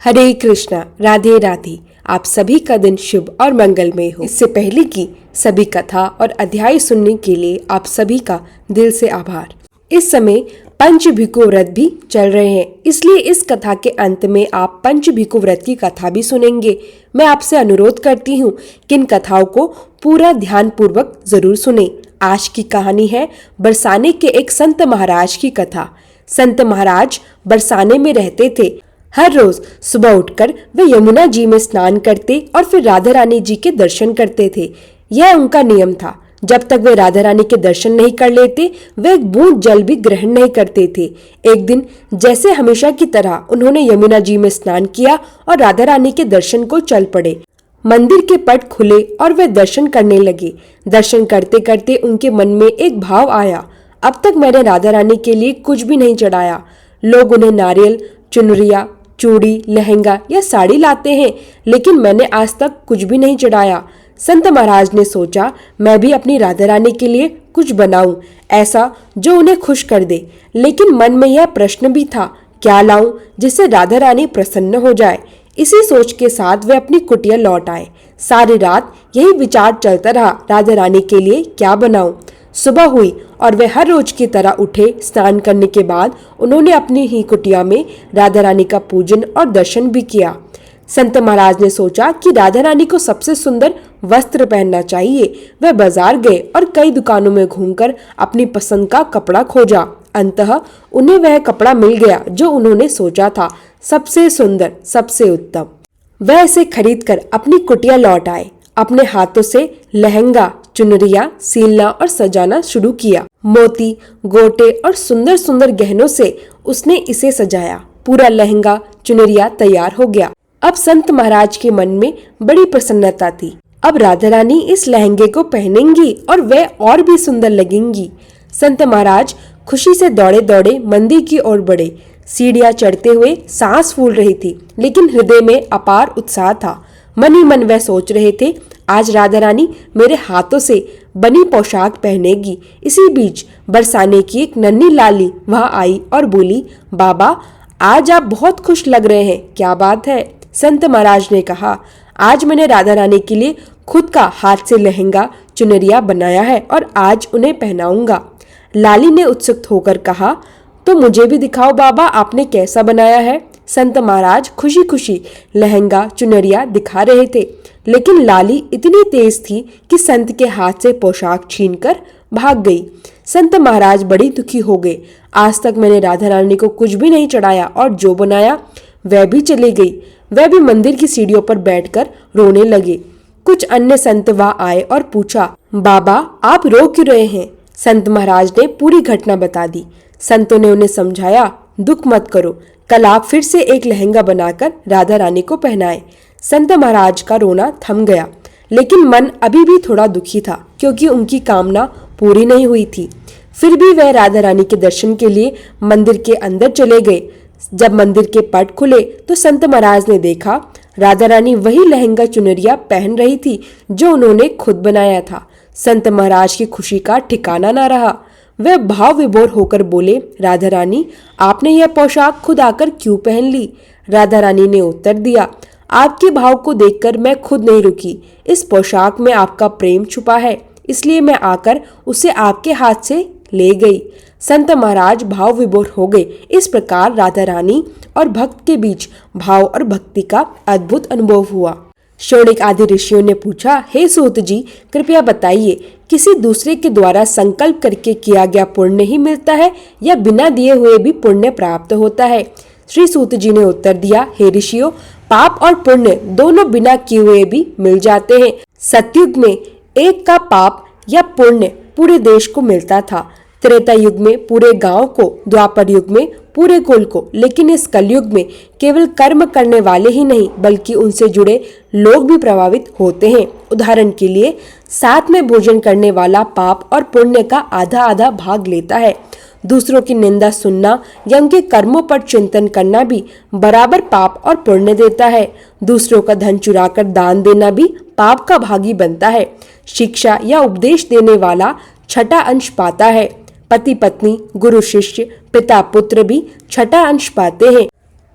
हरे कृष्णा, राधे राधे। आप सभी का दिन शुभ और मंगलमय हो। इससे पहले की सभी कथा और अध्याय सुनने के लिए आप सभी का दिल से आभार। इस समय पंचभिकु व्रत भी चल रहे हैं, इसलिए इस कथा के अंत में आप पंचभिकु व्रत की कथा भी सुनेंगे। मैं आपसे अनुरोध करती हूँ कि इन कथाओं को पूरा ध्यान पूर्वक जरूर सुने। आज की कहानी है बरसाने के एक संत महाराज की कथा। संत महाराज बरसाने में रहते थे। हर रोज सुबह उठकर वे यमुना जी में स्नान करते और फिर राधा रानी जी के दर्शन करते थे। यह उनका नियम था। जब तक वे राधा रानी के दर्शन नहीं कर लेते, वे एक बूंद जल भी ग्रहण नहीं करते थे। एक दिन जैसे हमेशा की तरह उन्होंने यमुना जी में स्नान किया और राधा रानी के दर्शन को चल पड़े। मंदिर के पट खुले और वे दर्शन करने लगे। दर्शन करते करते उनके मन में एक भाव आया, अब तक मैंने राधा रानी के लिए कुछ भी नहीं चढ़ाया। लोग उन्हें नारियल, चुनरिया, चूड़ी, लहंगा या साड़ी लाते हैं, लेकिन मैंने आज तक कुछ भी नहीं चढ़ाया। संत महाराज ने सोचा, मैं भी अपनी राधा रानी के लिए कुछ बनाऊं, ऐसा जो उन्हें खुश कर दे। लेकिन मन में यह प्रश्न भी था, क्या लाऊं जिससे राधा रानी प्रसन्न हो जाए। इसी सोच के साथ वे अपनी कुटिया लौट आए। सारी रात यही विचार चलता रहा, राधा रानी के लिए क्या बनाऊं। सुबह हुई और वे हर रोज की तरह उठे। स्नान करने के बाद उन्होंने अपनी ही कुटिया में राधा रानी का पूजन और दर्शन भी किया। संत महाराज ने सोचा कि राधा रानी को सबसे सुंदर वस्त्र पहनना चाहिए। वे बाजार गए और कई दुकानों में घूमकर अपनी पसंद का कपड़ा खोजा। अंततः उन्हें वह कपड़ा मिल गया जो उन्होंने सोचा था, सबसे सुंदर, सबसे उत्तम। वह इसे खरीदकर अपनी कुटिया लौट आए। अपने हाथों से लहंगा, चुनरिया सीलना और सजाना शुरू किया। मोती, गोटे और सुंदर सुंदर गहनों से उसने इसे सजाया। पूरा लहंगा, चुनरिया तैयार हो गया। अब संत महाराज के मन में बड़ी प्रसन्नता थी। अब राधा रानी इस लहंगे को पहनेंगी और वह और भी सुंदर लगेंगी। संत महाराज खुशी से दौड़े दौड़े मंदिर की ओर बढ़े। सीढ़ियां चढ़ते हुए सांस फूल रही थी, लेकिन हृदय में अपार उत्साह था। मन ही मन वह सोच रहे थे, आज राधा रानी मेरे हाथों से बनी पोशाक पहनेगी। इसी बीच बरसाने की एक नन्ही लाली वहां आई और बोली, बाबा आज आप बहुत खुश लग रहे हैं, क्या बात है। संत महाराज ने कहा, आज मैंने राधा रानी के लिए खुद का हाथ से लहंगा, चुनरिया बनाया है और आज उन्हें पहनाऊंगा। लाली ने उत्सुक होकर कहा, तो मुझे भी दिखाओ बाबा, आपने कैसा बनाया है। संत महाराज खुशी खुशी लहंगा, चुनरिया दिखा रहे थे, लेकिन लाली इतनी तेज थी कि संत के हाथ से पोशाक छीनकर भाग गई। संत महाराज बड़ी दुखी हो गए। आज तक मैंने राधा रानी को कुछ भी नहीं चढ़ाया और जो बनाया वह भी चली गई। वह भी मंदिर की सीढ़ियों पर बैठकर रोने लगे। कुछ अन्य संत वहां आए और पूछा, बाबा आप रो क्यों रहे हैं। संत महाराज ने पूरी घटना बता दी। संतों ने उन्हें समझाया, दुख मत करो, कल आप फिर से एक लहंगा बनाकर राधा रानी को पहनाए। संत महाराज का रोना थम गया, लेकिन मन अभी भी थोड़ा दुखी था, क्योंकि उनकी कामना पूरी नहीं हुई थी। फिर भी वह राधा रानी के दर्शन के लिए मंदिर के अंदर चले गए। जब मंदिर के पट खुले तो संत महाराज ने देखा, राधा रानी वही लहंगा, चुनरिया पहन रही थी जो उन्होंने खुद बनाया था। संत महाराज की खुशी का ठिकाना न रहा। वह भाव विभोर होकर बोले, राधा रानी आपने यह पोशाक खुद आकर क्यों पहन ली। राधा रानी ने उत्तर दिया, आपके भाव को देखकर मैं खुद नहीं रुकी। इस पोशाक में आपका प्रेम छुपा है, इसलिए मैं आकर उसे आपके हाथ से ले गई। संत महाराज भाव विभोर हो गए। इस प्रकार राधा रानी और भक्त के बीच भाव और भक्ति का अद्भुत अनुभव हुआ। शौनक आदि ऋषियों ने पूछा, हे सूत जी कृपया बताइए, किसी दूसरे के द्वारा संकल्प करके किया गया पुण्य ही मिलता है या बिना दिए हुए भी पुण्य प्राप्त होता है। श्री सूत जी ने उत्तर दिया, हे ऋषियों, पाप और पुण्य दोनों बिना किए हुए भी मिल जाते हैं। सतयुग में एक का पाप या पुण्य पूरे देश को मिलता था, त्रेता युग में पूरे गांव को, द्वापर युग में पूरे कुल को, लेकिन इस कलयुग में केवल कर्म करने वाले ही नहीं बल्कि उनसे जुड़े लोग भी प्रभावित होते हैं। उदाहरण के लिए साथ में भोजन करने वाला पाप और पुण्य का आधा आधा भाग लेता है। दूसरों की निंदा सुनना या उनके कर्मों पर चिंतन करना भी बराबर पाप और पुण्य देता है। दूसरों का धन चुराकर दान देना भी पाप का भागी बनता है। शिक्षा या उपदेश देने वाला छठा अंश पाता है। पति पत्नी, गुरु शिष्य, पिता पुत्र भी छठा अंश पाते हैं।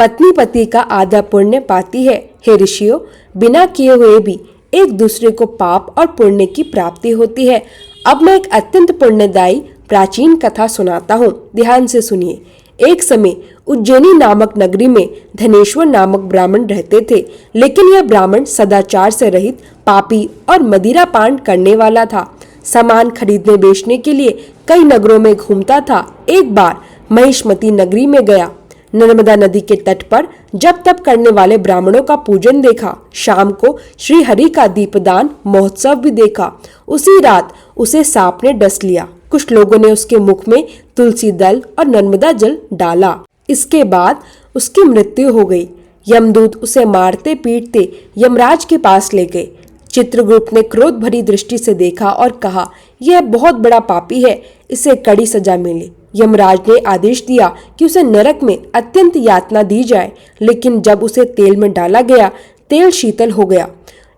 पत्नी पति का आधा पुण्य पाती है। हे ऋषियों, बिना किए हुए भी एक दूसरे को पाप और पुण्य की प्राप्ति होती है। अब मैं एक अत्यंत पुण्यदायी प्राचीन कथा सुनाता हूँ, ध्यान से सुनिए। एक समय उज्जैनी नामक नगरी में धनेश्वर नामक ब्राह्मण रहते थे, लेकिन यह ब्राह्मण सदाचार से रहित, पापी और मदिरा पान करने वाला था। सामान खरीदने बेचने के लिए कई नगरों में घूमता था। एक बार महिष्मती नगरी में गया। नर्मदा नदी के तट पर जप तप करने वाले ब्राह्मणों का पूजन देखा। शाम को श्री हरि का दीपदान महोत्सव भी देखा। उसी रात उसे सांप ने डस लिया। कुछ लोगों ने उसके मुख में तुलसी दल और नर्मदा जल डाला। इसके बाद उसकी मृत्यु हो गई। यमदूत उसे मारते पीटते यमराज के पास ले गए। चित्रगुप्त ने क्रोध भरी दृष्टि से देखा और कहा, यह बहुत बड़ा पापी है, इसे कड़ी सजा मिले। यमराज ने आदेश दिया कि उसे नरक में अत्यंत यातना दी जाए, लेकिन जब उसे तेल में डाला गया, तेल शीतल हो गया।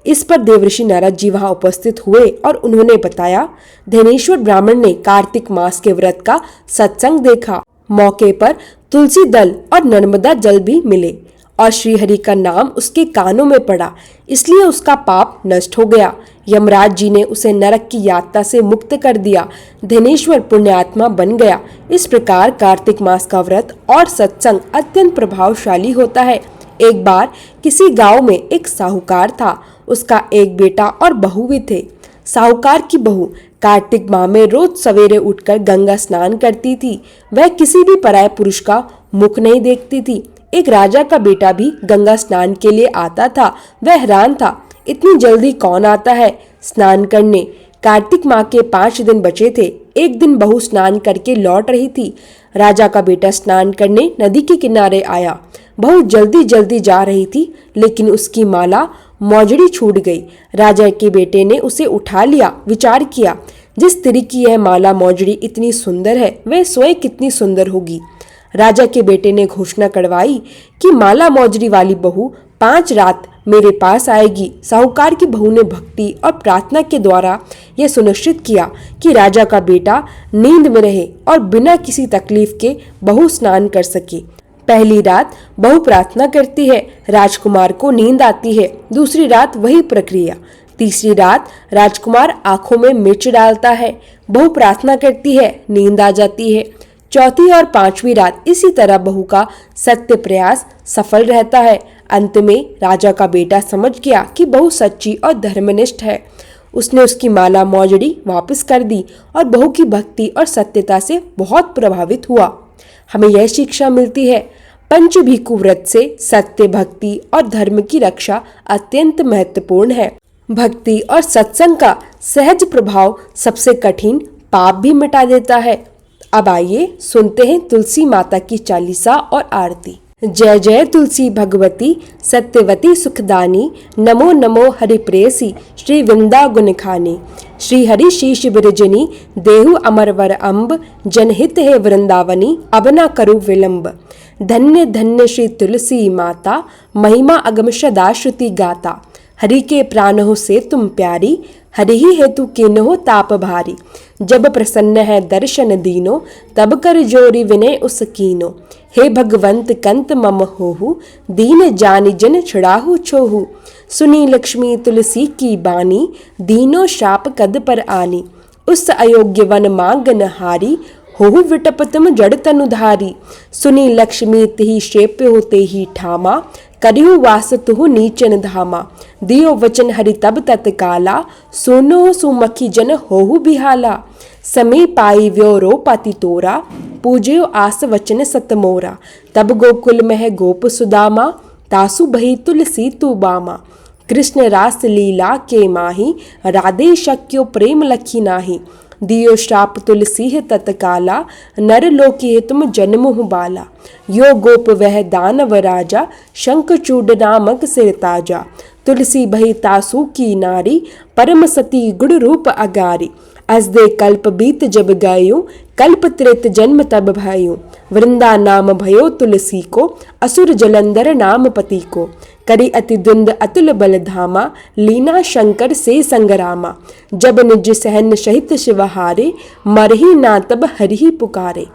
इस पर देवर्षि नारद जी वहां उपस्थित हुए और उन्होंने बताया, धनेश्वर ब्राह्मण ने कार्तिक मास के व्रत का सत्संग देखा। मौके पर तुलसी दल और नर्मदा जल भी मिले और श्रीहरि का नाम उसके कानों में पड़ा, इसलिए उसका पाप नष्ट हो गया। यमराज जी ने उसे नरक की यातना से मुक्त कर दिया। धनेश्वर पुण्यात्मा बन गया। इस प्रकार कार्तिक मास का व्रत और सत्संग अत्यंत प्रभावशाली होता है। एक बार किसी गांव में एक साहूकार था। उसका एक बेटा और बहू भी थे। साहूकार की बहू कार्तिक माह में रोज सवेरे उठकर गंगा स्नान करती थी। वह किसी भी पराये पुरुष का मुख नहीं देखती थी। एक राजा का बेटा भी गंगा स्नान के लिए आता था। वह हैरान था, इतनी जल्दी कौन आता है स्नान करने। कार्तिक माह के 5 दिन बचे थे। एक दिन बहू स्नान करके लौट रही थी। राजा का बेटा स्नान करने नदी के किनारे आया। बहू जल्दी जल्दी जा रही थी, लेकिन उसकी माला मौजड़ी छूट गई। राजा के बेटे ने उसे उठा लिया। विचार किया, जिस स्त्री की यह माला मौजड़ी इतनी सुंदर है, वह स्वयं कितनी सुंदर होगी। राजा के बेटे ने घोषणा करवाई कि माला मौजरी वाली बहू 5 रात मेरे पास आएगी। साहूकार की बहू ने भक्ति और प्रार्थना के द्वारा यह सुनिश्चित किया कि राजा का बेटा नींद में रहे और बिना किसी तकलीफ के बहू स्नान कर सके। पहली रात बहू प्रार्थना करती है, राजकुमार को नींद आती है। दूसरी रात वही प्रक्रिया। तीसरी रात राजकुमार आंखों में मिर्च डालता है, बहू प्रार्थना करती है, नींद आ जाती है। चौथी और 5वीं रात इसी तरह बहू का सत्य प्रयास सफल रहता है। अंत में राजा का बेटा समझ गया कि बहू सच्ची और धर्मनिष्ठ है। उसने उसकी माला मौजड़ी वापस कर दी और बहू की भक्ति और सत्यता से बहुत प्रभावित हुआ। हमें यह शिक्षा मिलती है, पंचभीकु व्रत से सत्य, भक्ति और धर्म की रक्षा अत्यंत महत्वपूर्ण है। भक्ति और सत्संग का सहज प्रभाव सबसे कठिन पाप भी मिटा देता है। अब आइए सुनते हैं तुलसी माता की चालीसा और आरती। जय जय तुलसी भगवती सत्यवती सुखदानी, नमो नमो हरि प्रेयसी श्री वृंदा गुणखानी। श्री हरि शीश विरजनी देहु अमरवर अम्ब, जनहित है वृंदावनी अब न करू विलंब। धन्य धन्य श्री तुलसी माता, महिमा अगम सदा श्रुति गाता। हरि के प्राण हो से तुम प्यारी, हरि ही हेतु किन्हो ताप भारी। जब प्रसन्न है दर्शन दीनो, तब कर जोरी विनय उस कीनो। हे भगवंत कंत मम होहु, दीन जानि जन छुड़ाहु छोहु। सुनी लक्ष्मी तुलसी की बानी, दीनो शाप कद पर आनी। उस अयोग्य वन मांगन हारी, होहु विटप तुम जड़ तनुधारी। सुनी लक्ष्मी तिहि शेप्य होते ही ठामा, करिहु वास तुहु नीचन धामा। दियो वचन हरि तब तत्काला, सुनो सुमखी जन होहु बिहाला। समय पाई व्योरो पाति तोरा, पूज्यो आस वचन सतमोरा। तब गोकुल मह गोप सुदामा, तासु बही तुलसी तू बामा। कृष्ण रास लीला के माही, राधे शक्यो प्रेम लखी नाही। दियो श्राप तुलसी है तत्काला, नर लोकी है तुम जन्महु बाला। यो गोप वह दानव राजा, शंखचूड नामक सिर ताजा। तुलसी बही तासु की नारी, परम सती गुण रूप अगारी। अस दे कल्प बीत जब गयो, कल्प त्रेत जन्म तब भयो। वृंदा नाम भयो तुलसी को, असुर जलंधर नाम पति को। करी अति द्वंद अतुल बल धामा, लीना शंकर से संग्रामा। जब निज सहन सहित शिवहारे, मरही ना तब हरि पुकारे।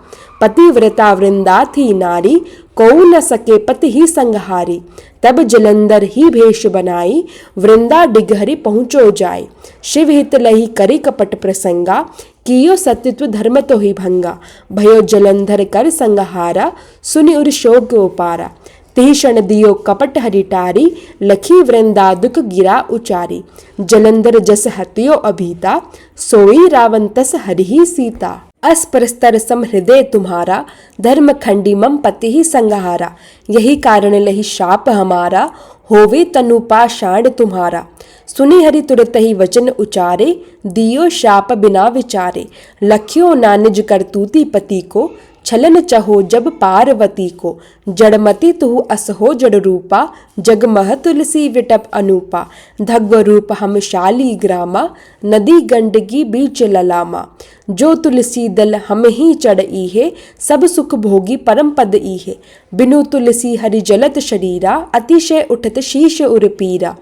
पतिव्रता वृंदा थी नारी, को न सके पति ही संहारी। तब जलंधर ही भेष बनाई, वृंदा डिगहरी पहुँचो जाय। शिव हित लही करी कपट प्रसंगा, कियो सत्यत्व धर्म तो ही भंगा। भयो जलंधर कर संहारा, सुनि उर शोक उपारा। तिहि क्षण दियो कपट हरिटारी, लखी वृंदा दुख गिरा उचारी। जलंधर जस हत्यो अभीता, सोई रावण तस हरिहि सीता। अस परस्तर सम हृदय तुम्हारा, धर्म खंडी मम पति ही संहारा। यही कारण लही शाप हमारा, होवे तनु पाषाण तुम्हारा। सुनि हरि तुरत ही वचन उचारे, दियो शाप बिना विचारे। लख्यो नानिज करतूती पति को, छलन चहो जब पार्वती को। जड़मति तुहु असहो जड़ रूपा, जगमह तुलसी विटप अनूपा। धग्व रूप हम शाली ग्रामा, नदी गंडकी बीच ललामा। जो तुलसी दल हम ही चढ़ इहे, सब सुख भोगी परम पद इहे। बिनु तुलसी हरि जलत शरीरा, अतिशय उठत शीश उर पीरा।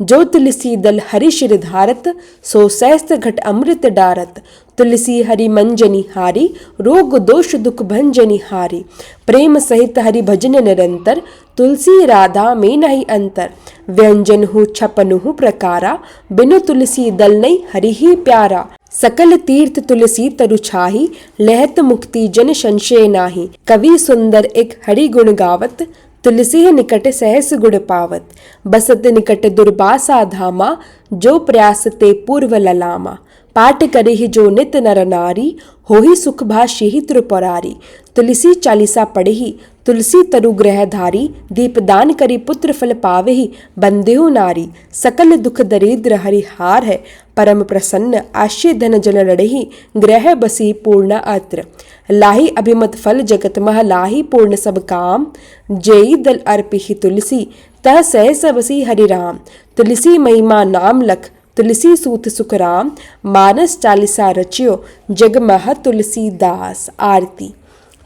जो तुलसी दल हरि शिर धारत, सो सहस्त्र घट अमृत डारत। तुलसी हरि मंजनी हारी, रोग दोष दुख भंजनी हारी। प्रेम सहित हरि भजन निरंतर, तुलसी राधा में नहीं अंतर। व्यंजन हूँ छपन हूँ प्रकारा, बिनु तुलसी दल नहीं हरि ही प्यारा। सकल तीर्थ तुलसी तरु छाही, लहत मुक्ति जन संशय नाही। कवि सुंदर एक हरि गुण गावत, तुलसी निकट सहस गुण पावत। बसत निकट दुर्बासा धामा, जो प्रयास ते पूर्व ललामा। पाठ करे ही जो नित नर नारी, होहि सुख भाषी ही त्रिपुरारी। तुलसी चालीसा पढ़ी, तुलसी तरु ग्रह धारी। दीपदान करी पुत्र फल पावहि, बंदेहु नारी। सकल दुख दरिद्र हरिहार है, परम प्रसन्न आश्य धन जन लड़ही। ग्रह बसी पूर्ण अत्र, लाही अभिमत फल जगत मह लाही पूर्ण सब काम। जेई दल अर्पिहि तुलसी, तह सहस बसी हरि राम। तुलसी महिमा नाम लख, तुलसी सूत सुख राम। मानस चालीसा रचियो, जग मह तुलसी दास। आरती।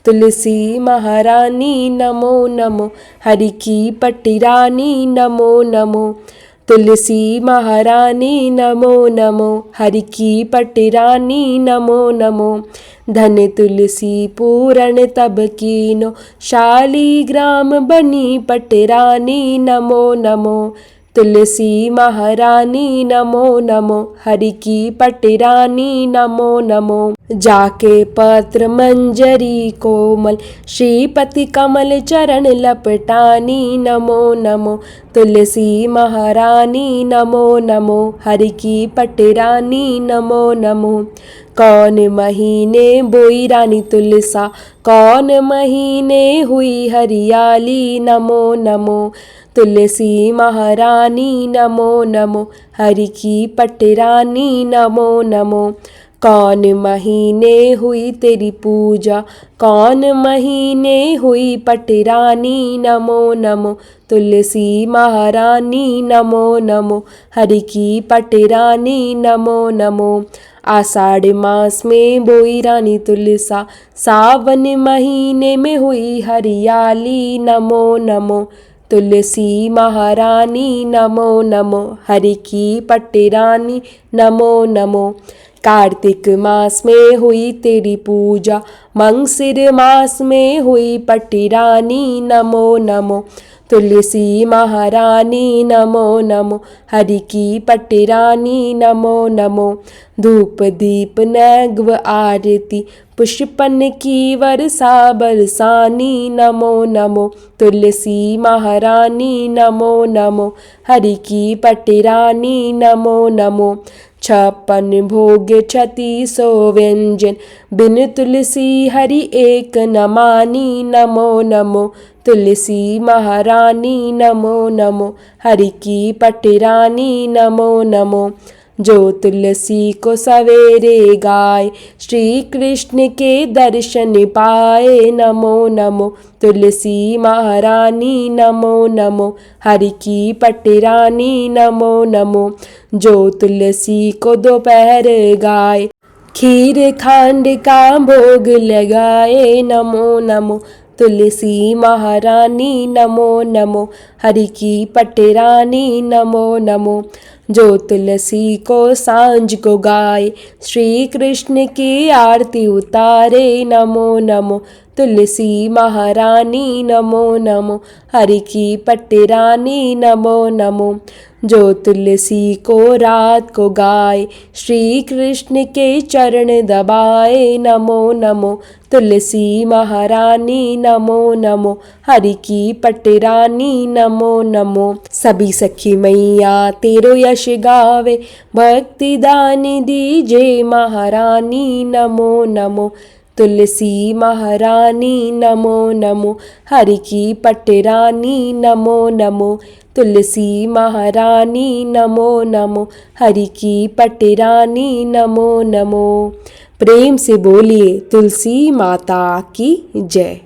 तुलसी महारानी नमो नमो, हरि की पट्टी रानी नमो नमो। तुलसी महारानी नमो नमो, हरि की पट्टी रानी नमो नमो। धन तुलसी पूरण तब कीनो, शाली ग्राम बनी पटरानी नमो नमो। तुलसी महारानी नमो नमो, हरि की पटरानी नमो नमो। जाके पत्र मंजरी कोमल, श्रीपति कमल चरण लपटानी नमो नमो। तुलसी महारानी नमो नमो, हरि की पटरानी नमो नमो। कौन महीने बोई रानी तुलसा, कौन महीने हुई हरियाली नमो नमो। तुलसी महारानी नमो नमो, हरि की पटरानी नमो नमो। कौन महीने हुई तेरी पूजा, कौन महीने हुई पटरानी नमो नमो। तुलसी महारानी नमो नमो, हरि की पटरानी नमो नमो। आषाढ़ मास में बोई रानी तुलसा, सावन महीने में हुई हरियाली नमो नमो। तुलसी महारानी नमो नमो, हरि की पटरानी नमो नमो। कार्तिक मास में हुई तेरी पूजा, मंगसिर मास में हुई पटरानी नमो नमो। तुलसी महारानी नमो नमो, हरि की पटरानी नमो नमो। धूप दीप नैग्व आरती, पुष्पन की वर्षा बरसानी नमो नमो। तुलसी महारानी नमो नमो, हरि की पटरानी नमो नमो। 56 भोग 3600 व्यंजन, बिन तुलसी हरि एक न मानी नमो नमो। तुलसी महारानी नमो नमो, हरि की पटरानी नमो नमो। जो तुलसी को सवेरे गाय, श्री कृष्ण के दर्शन पाए नमो नमो। तुलसी महारानी नमो नमो, हरि की पटरानी नमो नमो। जो तुलसी को दोपहर गाय, खीर खांड का भोग लगाए नमो नमो। तुलसी महारानी नमो नमो, हरि की पटरानी नमो नमो। जो तुलसी को सांझ को गाए, श्री कृष्ण की आरती उतारे। नमो नमो तुलसी महारानी, नमो नमो हरि की पट्टरानी। नमो नमो जो तुलसी को रात को गाए, श्री कृष्ण के चरण दबाए। नमो नमो तुलसी महारानी, नमो नमो हरि की पट्टरानी। नमो नमो सभी सखी मैया तेरो यश गावे, भक्ति दान दीजे महारानी। नमो नमो तुलसी महारानी, नमो नमो हरि की पट्टरानी। नमो नमो तुलसी महारानी, नमो नमो हरि की पट्टरानी। नमो नमो। प्रेम से बोलिए तुलसी माता की जय।